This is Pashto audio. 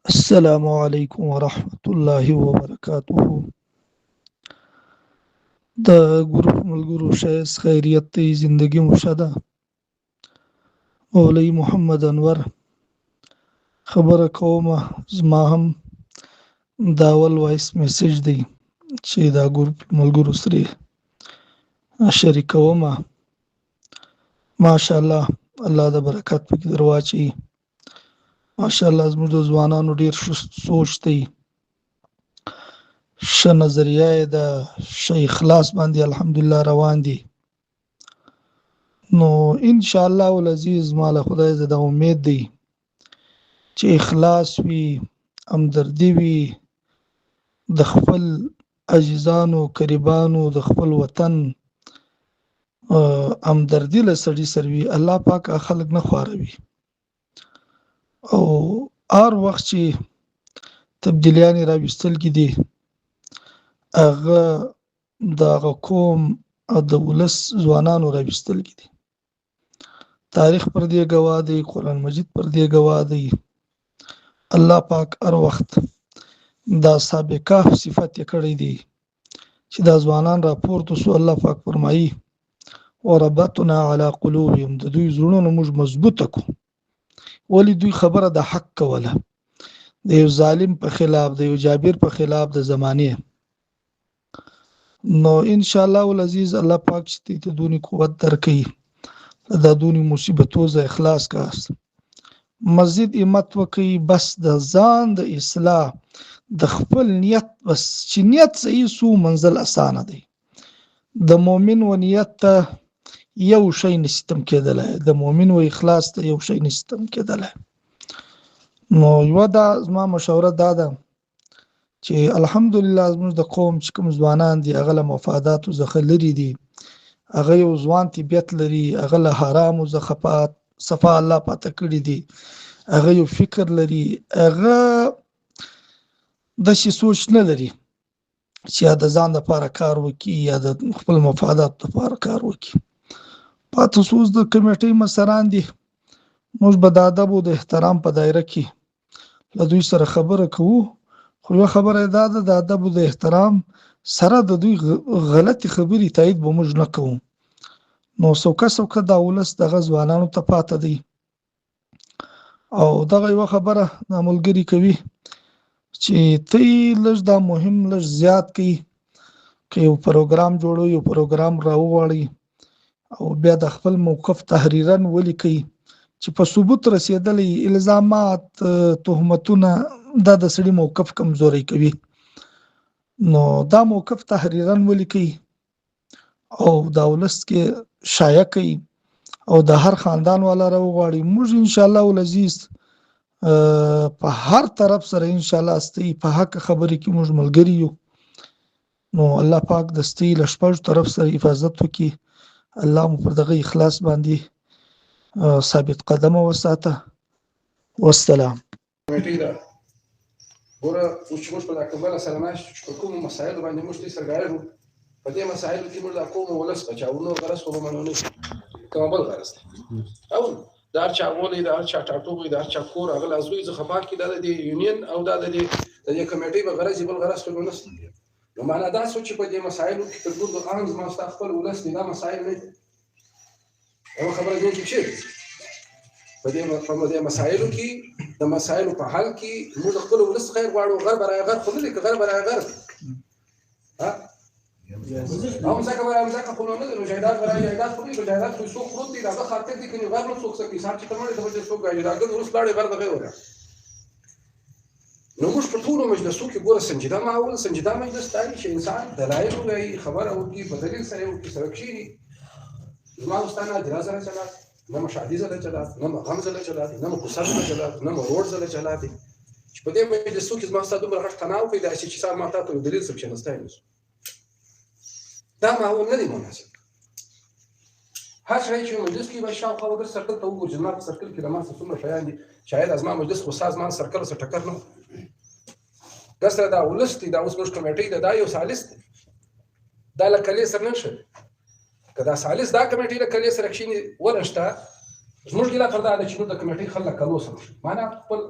السلام علیکم ورحمة الله وبرکاته. د ګروپ ملګرو شایس خیریت دی، زندگی مشده. مولوی محمد انور خبره کومه. زما هم داول وایس میسج دی چې دا ګروپ ملګرو سره شریکومه. ماشاءالله، الله د برکت پکې درواچي. ماشاءالله زموږ د ځوانانو ډیر سوچ دی، ښه نظریه یې ده، ښه اخلاص باندې الحمدلله روان دي. نو ان شاء الله العزیز ما له خدای زده امید دی چې اخلاص وي، همدردي وي، د خپل عزیزانو قریبانو د خپل وطن همدردي له سړي سره وي. الله پاک خلک نه خواروي او هر وخت چې تبدیلیان راوستل کې دي هغه دغه قوم او د ولس ځوانانو راوستل کې دي. تاریخ پر دې ګواه دی، قرآن مجید پر دې ګواه دی. الله پاک هر وخت دا اصحاب کهف صفت یې کړی دی چې دا ځوانان راپورته سو. الله پاک فرمایي وربطنا على قلوبهم، د دوی زړونه موږ مضبوطه کو. ولی دوی خبره د حق کوله، د یو ظالم په خلاف، د یو جابر په خلاف د زمانه. نو ان شاء الله العزیز الله پاک چې ته دونی قوت درکې، دا دونی مصیبتو ز اخلاص کاست، مزید امت وکي. بس د ځان د اصلاح د خپل نیت، بس چې نیت صحیح سو منزل اسانه دی. د مؤمن و نیت ته یو شی نستم کېدلای، د مؤمن و اخلاص ته یو شی نستم کېدلای. نو یو دا زما مشوره دا ده چې الحمدلله زموږ د قوم چې کوم ځوانان دي هغه له مفادات او څخه لري دي، هغه یو ځوان طبیعت لري، هغه له حرام او زخپات صفا الله پاته کړی دي، هغه یو فکر لري، هغه د شي سوچ نه لري چې د ځان لپاره کار وکړي یا د خپل مفادات لپاره کار وکړي. پاتې سوز د کمیټې مسران دي، موږ به د ادب او د احترام په دایره کې له دوی سره خبره کوو. خو یو خبره دا ده، د ادب او د احترام سره د دوی غلطي خبرې تایید به موږ نه کوو. نو څوکه دا ولس دغه ځوانانو ته پاته دی. او دغه یو خبره د ملګری کوي چې ته لږ دا مهم لږ زیات کوي، که یو پروګرام جوړو، یو پروګرام راوغواړي او بیا د خپل موقف تحریرا ولیکي چې په ثبوت رسیدلې الزامات تهمتونه دا د سړي موقف کمزوري کوي. نو دا موقف تحریرا ولیکي او دا ولست کې شایع کوي او د هر خاندان والا راوغواړي. موږ ان شاء الله العزیز په هر طرف سره ان شاء الله استي په حق خبرې کې موږ ملګری یو. نو الله پاک د استي لشپږ طرف سره حفاظت وکي. الله مو پر دغه اخلاص باندې ثابت قدمه وساته. والسلام. ګوره اوس چې موږ په دا کبله سره ناست چې په کومو مسایلو باندې موږ دې سرګاریږو، په دې مسایلو کې موږ دا کوم ولس په چا نور غرض خو به منو نه شي، کوم بل غرض دی. او دا هر چا غولی، دا هر چا ټاټوبی، دا هر چا کور هغه لازوی څخه پاک کړي، دا د یونین او دا د دې کمیټې به غرض بل غرض خو نه شته. نو معنا دا څه چې په دې مسایلو کې تر ټولو عام زما ستا خپل ولس دی، دا مسایل نه دي. یو خبره دې کې شي په دې مسایلو کې د مسایلو په حل کې موږ خپل ولس خیر غواړو. غرب راغر خو نه دي، غرب راغر ها هم ځکه خو نه دي. جایداد خو نه دي، جایداد خو څوک پروت دي، دا خاطر دي کني غرب څوک سکه حساب چې کومه د څوک جایداد اوس لاړې غرب غیر وره. نو موږ په ټولو مجلسو کې ګوره سنجیده معول، سنجیده مجلس تایي چې انسان دلایل وایي، خبره وکړي، په دلیل سره وکړي، سره کښېني. زما استاد اعتراض نه چلا، نه مشاهدي زله چلاته، نه غم زله چلاته، نه کوسر زله چلاته، نه روډ زله چلاته. چې په دې مجلسو کې زما استاد دومره غټ تناو کوي دا چې صاحب ما تاسو دلیل سره چې نستای نو دا معول نه دی مناسب. هر شي چې مجلس کې به شاوخوا وګر سرکل ته وګورئ، ما په سرکل کې د ما څومره شیان دي، شاید از ما مجلس خو ساز ما سرکل سره ټکر نه کسره دا ولستي، دا اوس موږ کمیټې دا یو سالس دی، دا لکلې سره نه شي. کدا سالس دا کمیټې له کلي سره کښینی ورشته زموږ ګیله پر دا چې نو د کمیټې خلک کلو سره معنا خپل